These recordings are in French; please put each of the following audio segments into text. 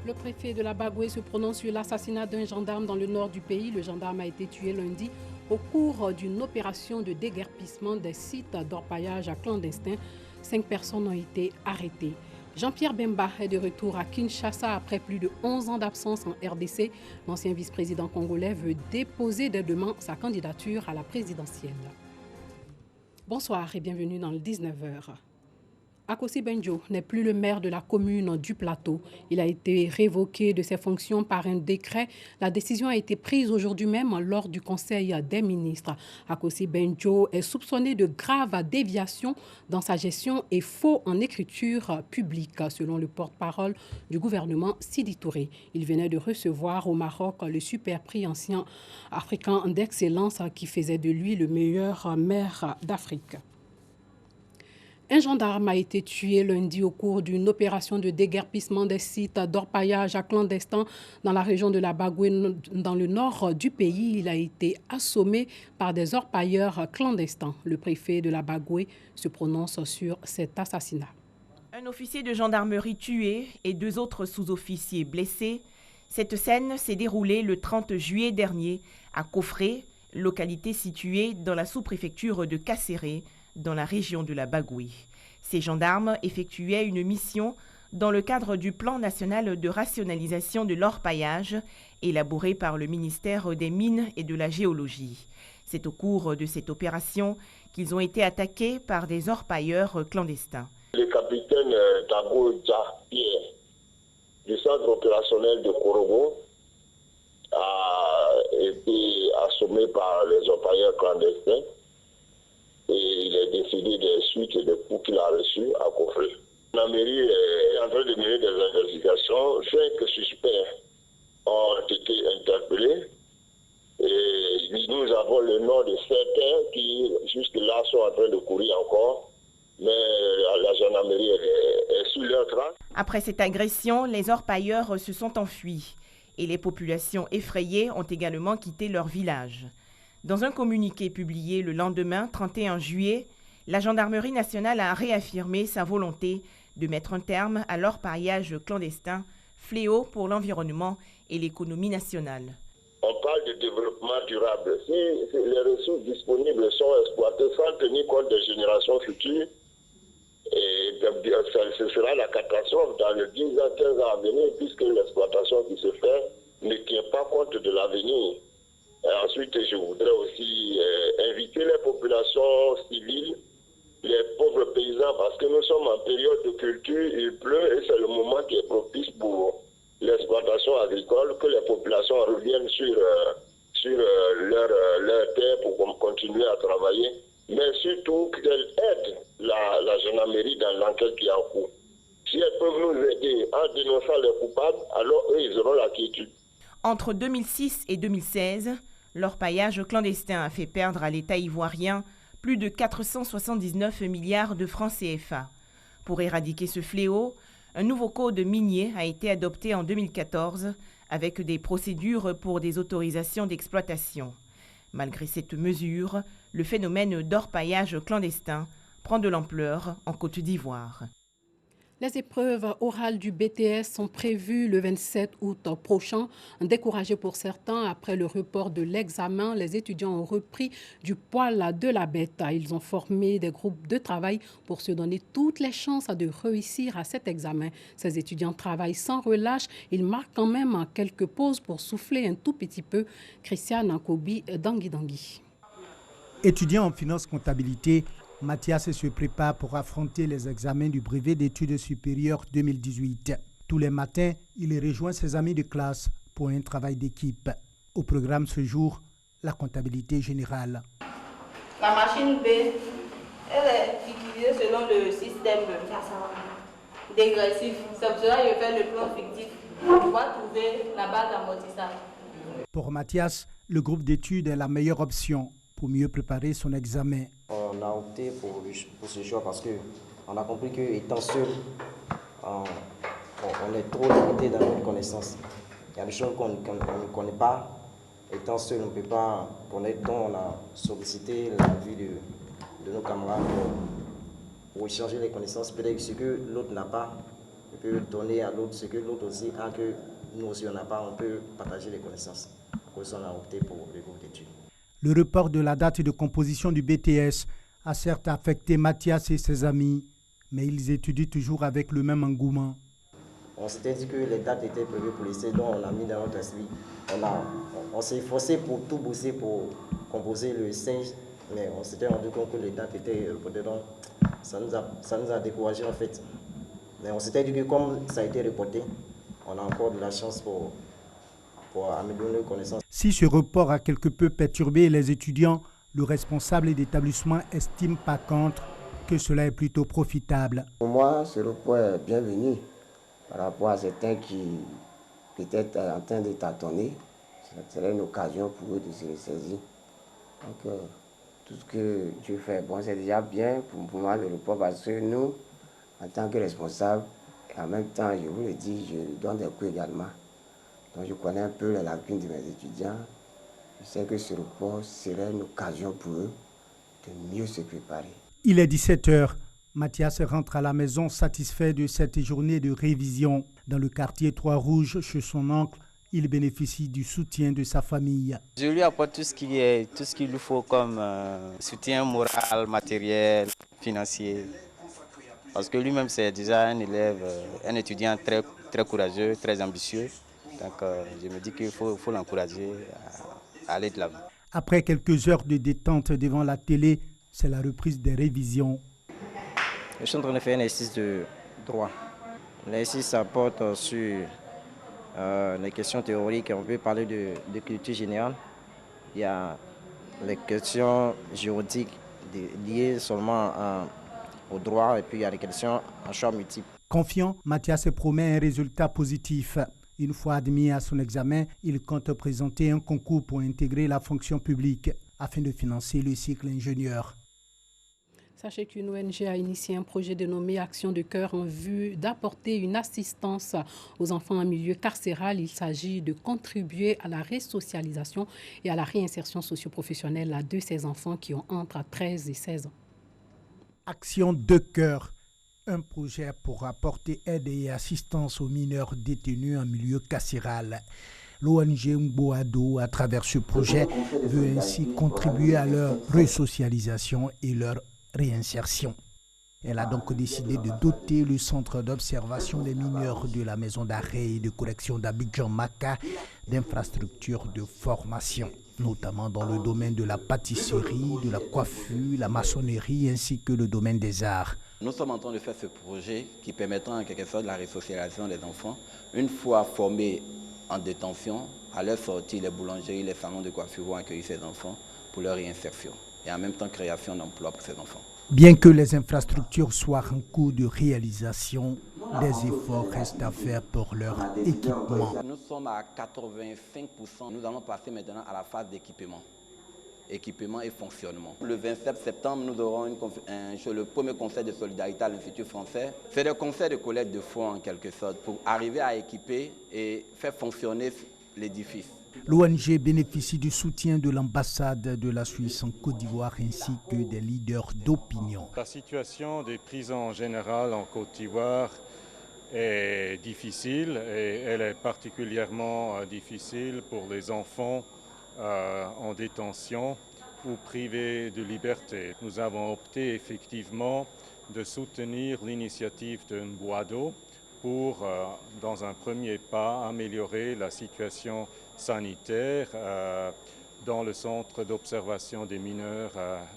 Le préfet de la Bagoué se prononce sur l'assassinat d'un gendarme dans le nord du pays. Le gendarme a été tué lundi au cours d'une opération de déguerpissement des sites d'orpaillage clandestins. 5 personnes ont été arrêtées. Jean-Pierre Bemba est de retour à Kinshasa après plus de 11 ans d'absence en RDC. L'ancien vice-président congolais veut déposer dès demain sa candidature à la présidentielle. Bonsoir et bienvenue dans le 19h. Akossi Benjo n'est plus le maire de la commune du Plateau. Il a été révoqué de ses fonctions par un décret. La décision a été prise aujourd'hui même lors du Conseil des ministres. Akossi Benjo est soupçonné de graves déviations dans sa gestion et faux en écriture publique, selon le porte-parole du gouvernement Sidi Touré. Il venait de recevoir au Maroc le super prix ancien africain d'excellence qui faisait de lui le meilleur maire d'Afrique. Un gendarme a été tué lundi au cours d'une opération de déguerpissement des sites d'orpaillage clandestins dans la région de la Bagoué, dans le nord du pays. Il a été assommé par des orpailleurs clandestins. Le préfet de la Bagoué se prononce sur cet assassinat. Un officier de gendarmerie tué et 2 autres sous-officiers blessés. Cette scène s'est déroulée le 30 juillet dernier à Kofré, localité située dans la sous-préfecture de Kasséré, dans la région de la Bagoué. Ces gendarmes effectuaient une mission dans le cadre du plan national de rationalisation de l'orpaillage élaboré par le ministère des Mines et de la Géologie. C'est au cours de cette opération qu'ils ont été attaqués par des orpailleurs clandestins. Le capitaine Dabo Pierre du centre opérationnel de Korogo a été assommé par les orpailleurs clandestins. Et il est décédé des suites et des coups qu'il a reçus à Kofré. La mairie est en train de mener des investigations. 5 suspects ont été interpellés. Et nous avons le nom de certains qui, jusque-là, sont en train de courir encore. Mais la gendarmerie est sous leur trace. Après cette agression, les orpailleurs se sont enfuis. Et les populations effrayées ont également quitté leur village. Dans un communiqué publié le lendemain, 31 juillet, la gendarmerie nationale a réaffirmé sa volonté de mettre un terme à l'orpaillage clandestin, fléau pour l'environnement et l'économie nationale. On parle de développement durable. Si les ressources disponibles sont exploitées sans tenir compte des générations futures, ce sera la catastrophe dans les 10 ans, 15 ans à venir, puisque l'exploitation qui se fait ne tient pas compte de l'avenir. Ensuite, je voudrais aussi inviter les populations civiles, les pauvres paysans, parce que nous sommes en période de culture, il pleut et c'est le moment qui est propice pour l'exploitation agricole, que les populations reviennent sur leur terre pour continuer à travailler, mais surtout qu'elles aident la gendarmerie dans l'enquête qui est en cours. Si elles peuvent nous aider en dénonçant les coupables, alors eux, ils auront la quiétude. Entre 2006 et 2016, l'orpaillage clandestin a fait perdre à l'État ivoirien plus de 479 milliards de francs CFA. Pour éradiquer ce fléau, un nouveau code minier a été adopté en 2014 avec des procédures pour des autorisations d'exploitation. Malgré cette mesure, le phénomène d'orpaillage clandestin prend de l'ampleur en Côte d'Ivoire. Les épreuves orales du BTS sont prévues le 27 août prochain. Découragés pour certains, après le report de l'examen, les étudiants ont repris du poil de la bête. Ils ont formé des groupes de travail pour se donner toutes les chances de réussir à cet examen. Ces étudiants travaillent sans relâche. Ils marquent quand même quelques pauses pour souffler un tout petit peu. Christiane Nkobi d'Angui. Étudiant en finance comptabilité, Mathias se prépare pour affronter les examens du brevet d'études supérieures 2018. Tous les matins, il rejoint ses amis de classe pour un travail d'équipe. Au programme ce jour, la comptabilité générale. La machine B, elle est utilisée selon le système dégressif. C'est pour cela que je fais le plan fictif. On va trouver la base d'amortissage. Pour Mathias, le groupe d'études est la meilleure option pour mieux préparer son examen. On a opté pour ce choix parce qu'on a compris qu'étant seul, on est trop limité dans nos connaissances. Il y a des choses qu'on ne connaît pas. Étant seul, on ne peut pas connaître, donc on a sollicité l'avis de nos camarades pour échanger les connaissances. Peut-être ce que l'autre n'a pas, peut donner à l'autre ce que l'autre aussi a, que nous aussi on n'a pas, on peut partager les connaissances. À cause on a opté pour le groupe d'études. Le report de la date de composition du BTS a certes affecté Mathias et ses amis, mais ils étudient toujours avec le même engouement. On s'était dit que les dates étaient prévues pour lycée, donc on a mis dans notre esprit. On s'est forcé pour tout bosser pour composer le 5, mais on s'était rendu compte que les dates étaient reportées, donc ça nous a découragés en fait. Mais on s'était dit que comme ça a été reporté, on a encore de la chance pour améliorer nos connaissances. Si ce report a quelque peu perturbé les étudiants, le responsable d'établissement estime par contre que cela est plutôt profitable. Pour moi, ce report est bienvenu par rapport à certains qui peut-être en train de tâtonner. Ce serait une occasion pour eux de se ressaisir. Donc, tout ce que Dieu fait, bon, c'est déjà bien pour moi le report parce que nous, en tant que responsables, et en même temps, je vous le dis, je donne des cours également. Donc, je connais un peu les lacunes de mes étudiants. Je sais que ce report serait une occasion pour eux de mieux se préparer. Il est 17h. Mathias rentre à la maison satisfait de cette journée de révision. Dans le quartier Trois-Rouges, chez son oncle, il bénéficie du soutien de sa famille. Je lui apporte tout ce qu'il lui faut comme soutien moral, matériel, financier. Parce que lui-même, c'est déjà un élève, un étudiant très, très courageux, très ambitieux. Donc, je me dis qu'il faut l'encourager à aller de l'avant. Après quelques heures de détente devant la télé, c'est la reprise des révisions. Je suis en train de faire un exercice de droit. L'exercice porte sur les questions théoriques. On peut parler de culture générale. Il y a les questions juridiques liées seulement au droit et puis il y a les questions en choix multiples. Confiant, Mathias promet un résultat positif. Une fois admis à son examen, il compte présenter un concours pour intégrer la fonction publique afin de financer le cycle ingénieur. Sachez qu'une ONG a initié un projet dénommé Action de cœur en vue d'apporter une assistance aux enfants en milieu carcéral. Il s'agit de contribuer à la resocialisation et à la réinsertion socio-professionnelle de ces enfants qui ont entre 13 et 16 ans. Action de cœur, un projet pour apporter aide et assistance aux mineurs détenus en milieu carcéral. L'ONG Mboado, à travers ce projet, veut ainsi contribuer à leur resocialisation et leur réinsertion. Elle a donc décidé de doter le centre d'observation des mineurs de la maison d'arrêt et de correction d'Abidjan-Maka d'infrastructures de formation, notamment dans le domaine de la pâtisserie, de la coiffure, la maçonnerie ainsi que le domaine des arts. Nous sommes en train de faire ce projet qui permettra en quelque sorte la resocialisation des enfants. Une fois formés en détention, à leur sortie, les boulangeries, les salons de coiffure vont accueillir ces enfants pour leur réinsertion et en même temps création d'emplois pour ces enfants. Bien que les infrastructures soient en cours de réalisation, des efforts restent à faire pour leur équipement. Nous sommes à 85%. Nous allons passer maintenant à la phase d'équipement. Équipement et fonctionnement. Le 27 septembre, nous aurons le premier concert de solidarité à l'Institut français. C'est le concert de collecte de fonds en quelque sorte pour arriver à équiper et faire fonctionner l'édifice. L'ONG bénéficie du soutien de l'ambassade de la Suisse en Côte d'Ivoire ainsi que des leaders d'opinion. La situation des prisons en général en Côte d'Ivoire est difficile et elle est particulièrement difficile pour les enfants en détention ou privés de liberté. Nous avons opté effectivement de soutenir l'initiative de Mboado pour, dans un premier pas, améliorer la situation sanitaire dans le centre d'observation des mineurs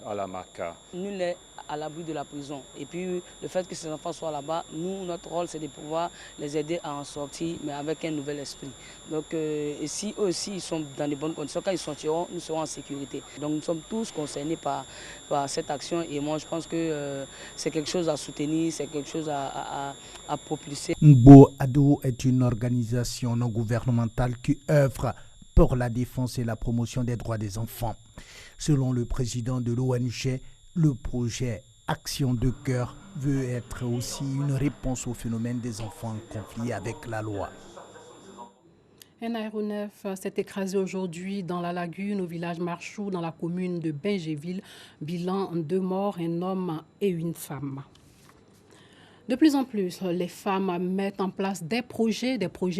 à la Maka. Nul n'est à l'abri de la prison. Et puis le fait que ces enfants soient là-bas, nous, notre rôle, c'est de pouvoir les aider à en sortir, mais avec un nouvel esprit. Donc, et si eux aussi ils sont dans de bonnes conditions, quand ils sortiront, nous serons en sécurité. Donc nous sommes tous concernés par cette action et moi je pense que c'est quelque chose à soutenir, c'est quelque chose à propulser. Mboado est une organisation non gouvernementale qui œuvre pour la défense et la promotion des droits des enfants. Selon le président de l'ONG, le projet Action de cœur veut être aussi une réponse au phénomène des enfants en conflit avec la loi. Un aéronef s'est écrasé aujourd'hui dans la lagune au village Marchou, dans la commune de Bingéville. Bilan 2 morts, un homme et une femme. De plus en plus, les femmes mettent en place des projets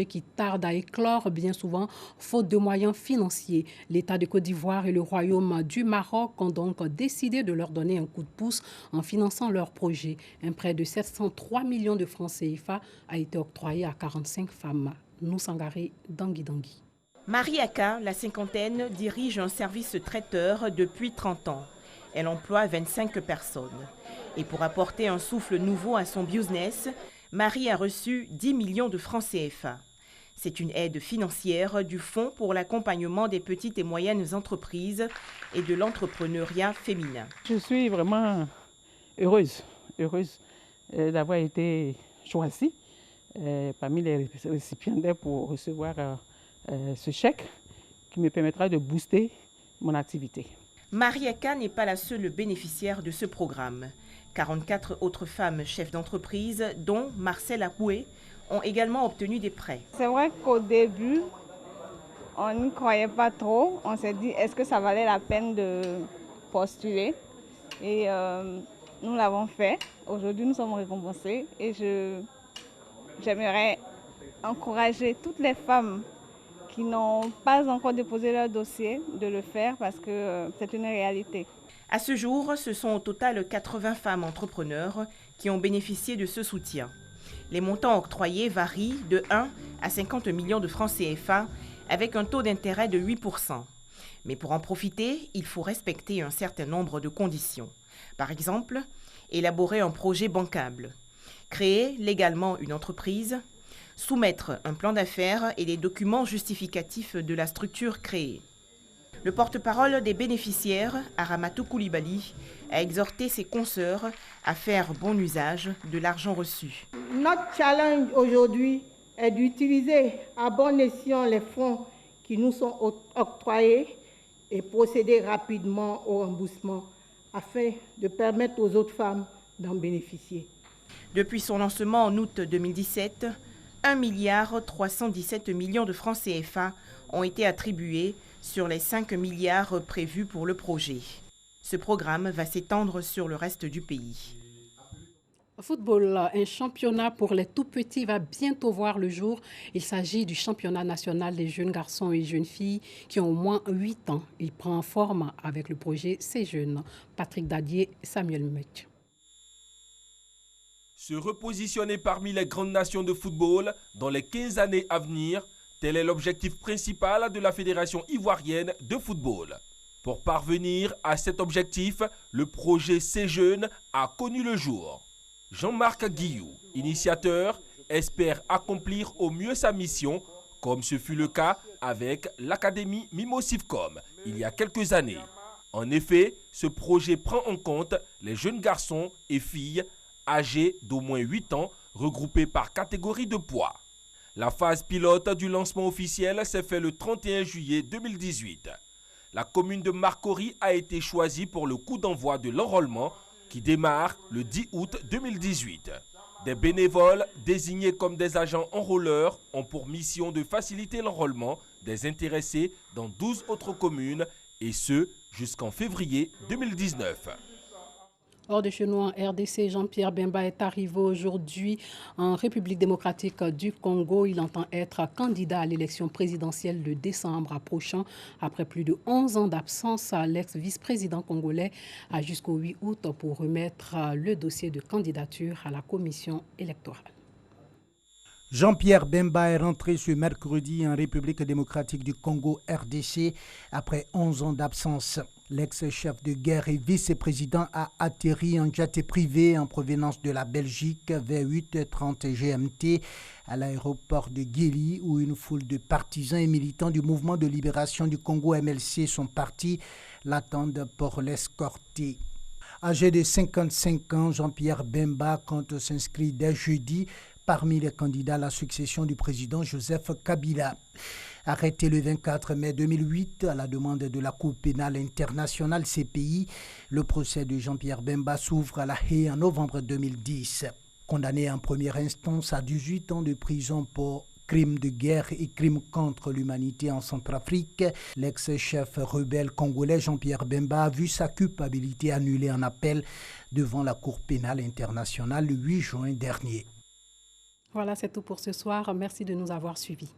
qui tardent à éclore bien souvent, faute de moyens financiers. L'État de Côte d'Ivoire et le Royaume du Maroc ont donc décidé de leur donner un coup de pouce en finançant leurs projets. Un prêt de 703 millions de francs CFA a été octroyé à 45 femmes. Noussangari Dangui. Marie Aka, la cinquantaine, dirige un service traiteur depuis 30 ans. Elle emploie 25 personnes. Et pour apporter un souffle nouveau à son business, Marie a reçu 10 millions de francs CFA. C'est une aide financière du Fonds pour l'accompagnement des petites et moyennes entreprises et de l'entrepreneuriat féminin. Je suis vraiment heureuse d'avoir été choisie parmi les récipiendaires pour recevoir ce chèque qui me permettra de booster mon activité. Marie Aka n'est pas la seule bénéficiaire de ce programme. 44 autres femmes chefs d'entreprise, dont Marcel Akoué, ont également obtenu des prêts. C'est vrai qu'au début, on n'y croyait pas trop. On s'est dit, est-ce que ça valait la peine de postuler? Et nous l'avons fait. Aujourd'hui, nous sommes récompensés. Et j'aimerais encourager toutes les femmes qui n'ont pas encore déposé leur dossier de le faire parce que c'est une réalité. À ce jour, ce sont au total 80 femmes entrepreneurs qui ont bénéficié de ce soutien. Les montants octroyés varient de 1 à 50 millions de francs CFA avec un taux d'intérêt de 8%. Mais pour en profiter, il faut respecter un certain nombre de conditions. Par exemple, élaborer un projet bancable, créer légalement une entreprise, soumettre un plan d'affaires et les documents justificatifs de la structure créée. Le porte-parole des bénéficiaires, Aramatou Koulibaly, a exhorté ses consoeurs à faire bon usage de l'argent reçu. Notre challenge aujourd'hui est d'utiliser à bon escient les fonds qui nous sont octroyés et procéder rapidement au remboursement afin de permettre aux autres femmes d'en bénéficier. Depuis son lancement en août 2017, 1,317 milliard de francs CFA ont été attribués sur les 5 milliards prévus pour le projet. Ce programme va s'étendre sur le reste du pays. Football, un championnat pour les tout-petits va bientôt voir le jour. Il s'agit du championnat national des jeunes garçons et jeunes filles qui ont au moins 8 ans. Il prend forme avec le projet Ces Jeunes. Patrick Dadier, Samuel Mech. Se repositionner parmi les grandes nations de football dans les 15 années à venir, tel est l'objectif principal de la Fédération ivoirienne de football. Pour parvenir à cet objectif, le projet Ces Jeunes a connu le jour. Jean-Marc Guillou, initiateur, espère accomplir au mieux sa mission, comme ce fut le cas avec l'Académie Mimosivcom il y a quelques années. En effet, ce projet prend en compte les jeunes garçons et filles âgés d'au moins 8 ans, regroupés par catégorie de poids. La phase pilote du lancement officiel s'est faite le 31 juillet 2018. La commune de Marcory a été choisie pour le coup d'envoi de l'enrôlement qui démarre le 10 août 2018. Des bénévoles désignés comme des agents enrôleurs ont pour mission de faciliter l'enrôlement des intéressés dans 12 autres communes et ce jusqu'en février 2019. Hors de chez nous, en RDC, Jean-Pierre Bemba est arrivé aujourd'hui en République démocratique du Congo. Il entend être candidat à l'élection présidentielle de décembre prochain. Après plus de 11 ans d'absence, l'ex-vice-président congolais a jusqu'au 8 août pour remettre le dossier de candidature à la commission électorale. Jean-Pierre Bemba est rentré ce mercredi en République démocratique du Congo, RDC, après 11 ans d'absence. L'ex-chef de guerre et vice-président a atterri en jet privé en provenance de la Belgique vers 8h30 GMT à l'aéroport de Guéli où une foule de partisans et militants du mouvement de libération du Congo MLC sont partis l'attendent pour l'escorter. Âgé de 55 ans, Jean-Pierre Bemba compte s'inscrire dès jeudi parmi les candidats à la succession du président Joseph Kabila. Arrêté le 24 mai 2008 à la demande de la Cour pénale internationale CPI, le procès de Jean-Pierre Bemba s'ouvre à La Haye en novembre 2010. Condamné en première instance à 18 ans de prison pour crimes de guerre et crimes contre l'humanité en Centrafrique. L'ex-chef rebelle congolais Jean-Pierre Bemba a vu sa culpabilité annulée en appel devant la Cour pénale internationale le 8 juin dernier. Voilà, c'est tout pour ce soir. Merci de nous avoir suivis.